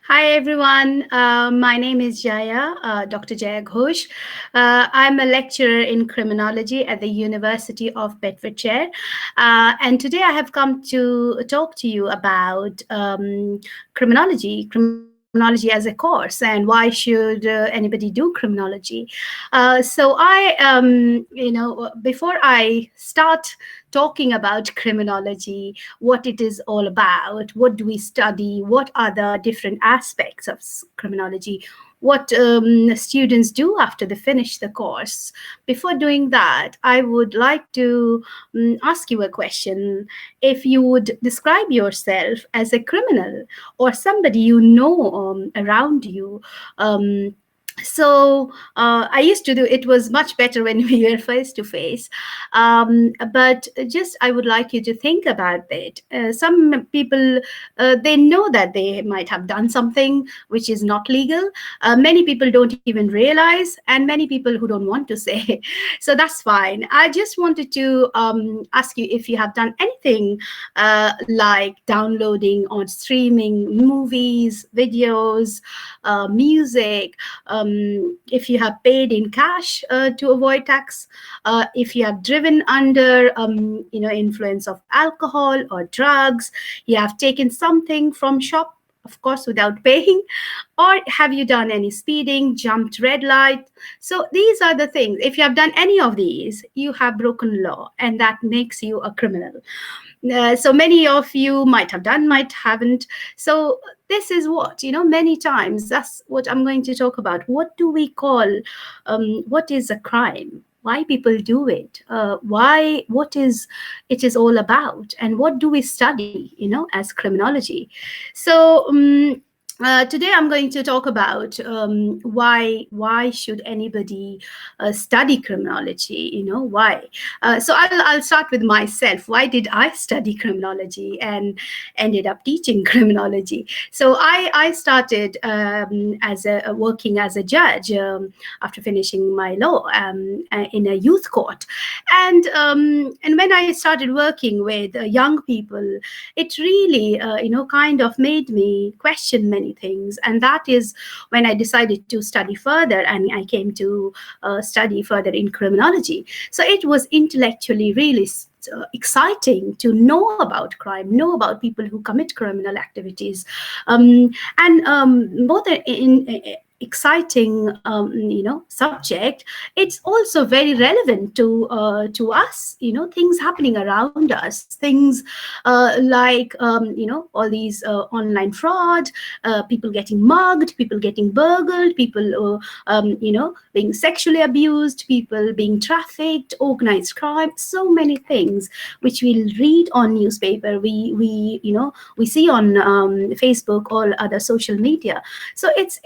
Hi everyone, my name is Jaya, Dr. Jaya Ghosh. I'm a lecturer in criminology at the University of Bedfordshire. And today I have come to talk to you about criminology as a course, and why should anybody do criminology. Before I start talking about criminology, what it is all about, what do we study, what are the different aspects of criminology, what students do after they finish the course. Before doing that, I would like to ask you a question. If you would describe yourself as a criminal or somebody you know around you, um, I used to do it was much better when we were face to face, but just I would like you to think about it. Some people, they know that they might have done something which is not legal. Many people don't even realize, and many people who don't want to say. So that's fine. I just wanted to ask you if you have done anything like downloading or streaming movies, videos, music, if you have paid in cash to avoid tax, if you have driven under influence of alcohol or drugs, you have taken something from shop, of course without paying, or have you done any speeding, jumped red light? So these are the things. If you have done any of these, you have broken law, and that makes you a criminal. So many of you might have done, might haven't. So this is what, many times that's what I'm going to talk about. What do we call, what is a crime? Why people do it? Why? What is it is all about? And what do we study? As criminology. So today I'm going to talk about why should anybody study criminology? Why? So I'll start with myself. Why did I study criminology and ended up teaching criminology? So I started as a working as a judge after finishing my law in a youth court, and when I started working with young people, it really kind of made me question many things, and that is when I decided to study further, and I came to study further in criminology. So it was intellectually really exciting to know about crime, know about people who commit criminal activities, and both in exciting subject, it's also very relevant to us. Things happening around us, things like all these online fraud, people getting mugged, people getting burgled, people being sexually abused, people being trafficked, organized crime, so many things which we'll read on newspaper, we see on Facebook or other social media. So it's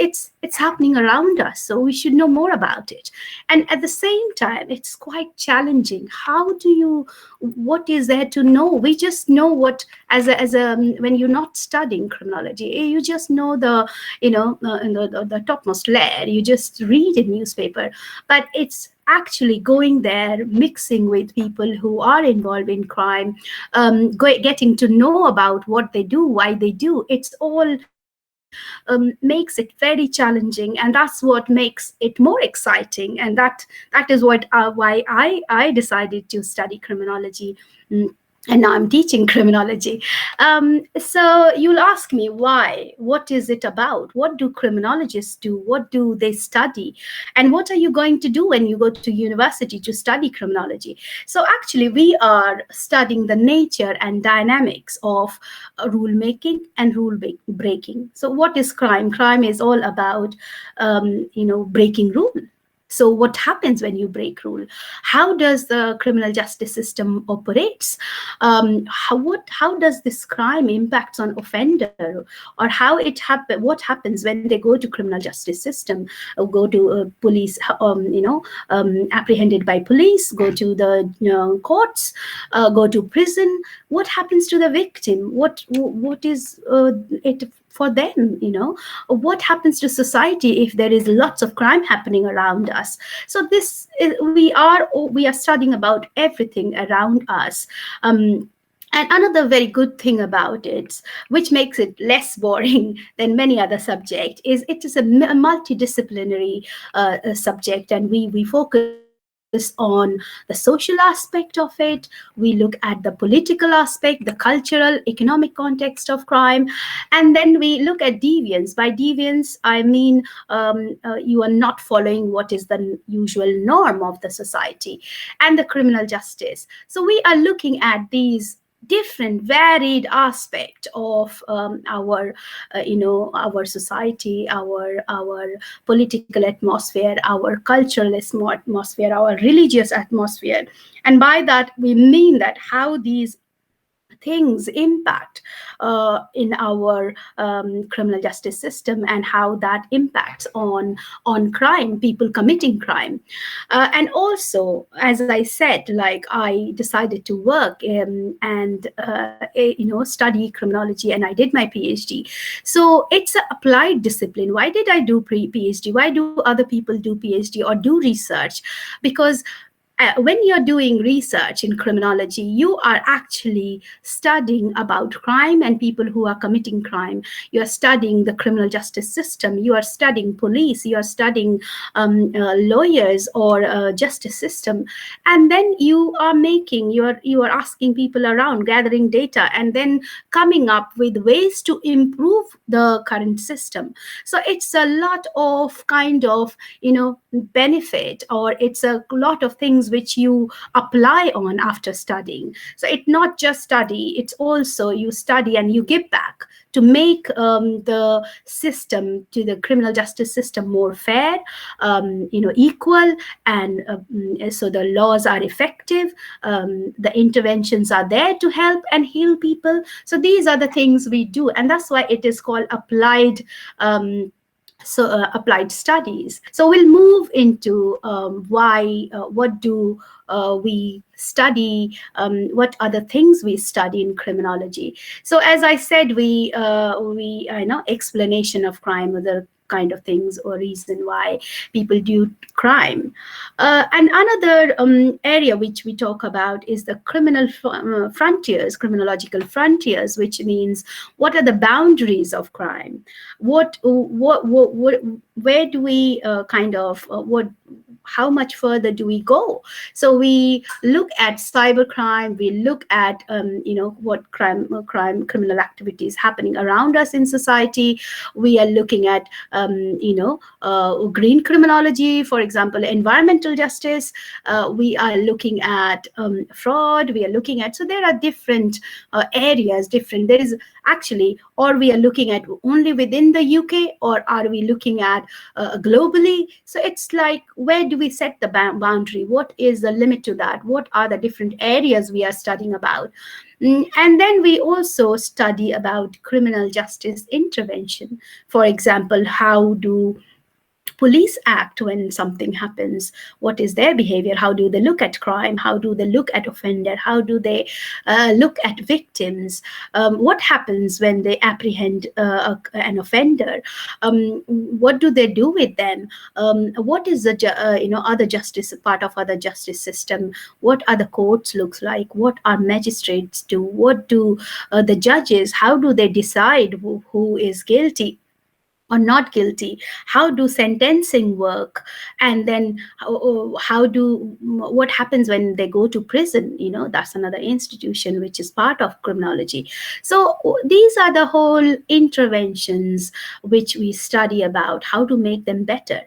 happening around us, so we should know more about it. And at the same time, it's quite challenging. How do you, what is there to know? We just know what, as a when you're not studying criminology, you just know the topmost layer, you just read a newspaper. But it's actually going there, mixing with people who are involved in crime, getting to know about what they do, why they do. It's all makes it very challenging, and that's what makes it more exciting. And that is what why I decided to study criminology. And now I'm teaching criminology. So you'll ask me why? What is it about? What do criminologists do? What do they study? And what are you going to do when you go to university to study criminology? So actually, we are studying the nature and dynamics of rule making and breaking. So what is crime? Crime is all about, breaking rule. So what happens when you break rule? How does the criminal justice system operates? How does this crime impacts on offender, or how it happen? What happens when they go to criminal justice system, go to police, apprehended by police, go to the courts, go to prison? What happens to the victim? What is it for them? What happens to society if there is lots of crime happening around us? So this is, we are studying about everything around us. And another very good thing about it, which makes it less boring than many other subjects, is it is a multidisciplinary subject, and we focus on the social aspect of it. We look at the political aspect, the cultural, economic context of crime, and then we look at deviance. By deviance, I mean you are not following what is the usual norm of the society, and the criminal justice. So we are looking at these different varied aspect of our our society, our political atmosphere, our cultural atmosphere, our religious atmosphere. And by that we mean that how these things impact in our criminal justice system, and how that impacts on crime, people committing crime. And also, as I said, like, I decided to work and study criminology, and I did my PhD. So it's an applied discipline. Why did I do PhD? Why do other people do PhD or do research? Because when you're doing research in criminology, you are actually studying about crime and people who are committing crime. You are studying the criminal justice system. You are studying police. You are studying lawyers or justice system. And then you are asking people around, gathering data, and then coming up with ways to improve the current system. So it's a lot of kind of benefit, or it's a lot of things which you apply on after studying. So it's not just study, it's also you study and you give back to make the system, to the criminal justice system, more fair, equal, and so the laws are effective, the interventions are there to help and heal people. So these are the things we do, and that's why it is called applied applied studies. So we'll move into why what do we study, what other things we study in criminology. So as I said, we know explanation of crime, or the kind of things or reason why people do crime. And another area which we talk about is the frontiers, criminological frontiers, which means what are the boundaries of crime? What where do we what how much further do we go? So we look at cybercrime, we look at what criminal activities happening around us in society. We are looking at green criminology, for example, environmental justice. We are looking at fraud. We are looking at, so there are different areas, different. There is actually, or we are looking at only within the UK, or are we looking at globally? So it's like, where do we set the boundary? What is the limit to that? What are the different areas we are studying about? And then we also study about criminal justice intervention. For example, how do police act when something happens? What is their behavior? How do they look at crime? How do they look at offender? How do they look at victims? What happens when they apprehend an offender? What do they do with them? What is the other justice, part of other justice system? What are the courts looks like? What are magistrates do? What do the judges, how do they decide who is guilty or not guilty? How do sentencing work? And then what happens when they go to prison? That's another institution which is part of criminology. So these are the whole interventions which we study about how to make them better.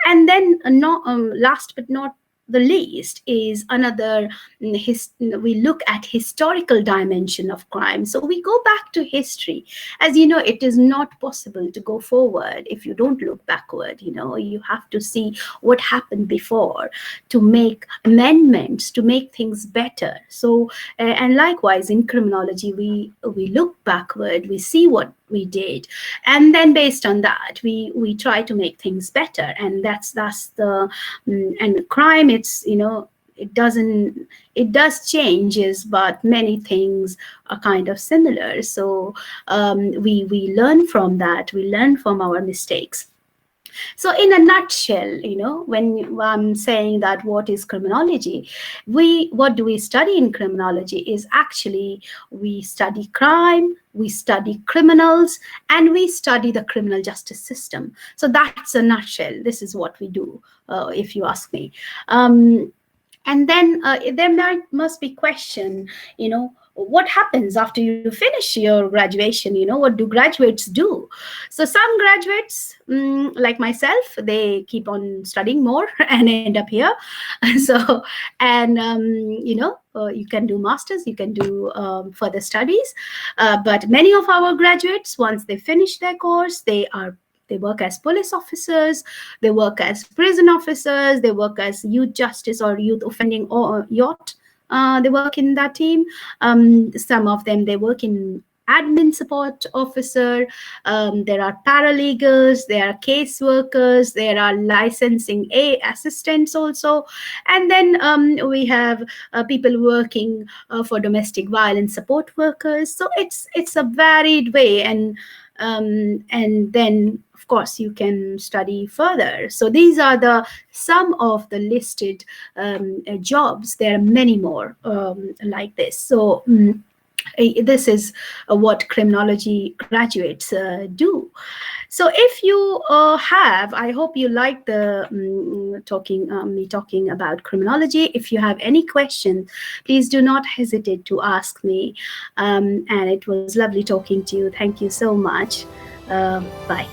And then last but not the least is another we look at historical dimension of crime. So we go back to history. As you know, it is not possible to go forward if you don't look backward. You have to see what happened before to make amendments, to make things better. So and likewise in criminology, we look backward, we see what we did, and then based on that we try to make things better. And that's the and crime, it's it does changes, but many things are kind of similar. So we learn from that, we learn from our mistakes. So, in a nutshell, when I'm saying that what is criminology, what do we study in criminology is actually we study crime, we study criminals, and we study the criminal justice system. So that's a nutshell. This is what we do, if you ask me. And then there must be question, what happens after you finish your graduation? What do graduates do? So some graduates, like myself, they keep on studying more and end up here. So, and you can do masters, you can do further studies, but many of our graduates, once they finish their course, they work as police officers, they work as prison officers, they work as youth justice or youth offending or yacht. They work in that team. Some of them, they work in admin support officer. There are paralegals, there are caseworkers, there are licensing assistants also, and then we have people working for domestic violence support workers. So it's a varied way, and then of course you can study further. So these are the some of the listed jobs. There are many more like this. So this is what criminology graduates do. So if you have, I hope you like the talking me talking about criminology. If you have any questions, please do not hesitate to ask me. And it was lovely talking to you. Thank you so much. Bye.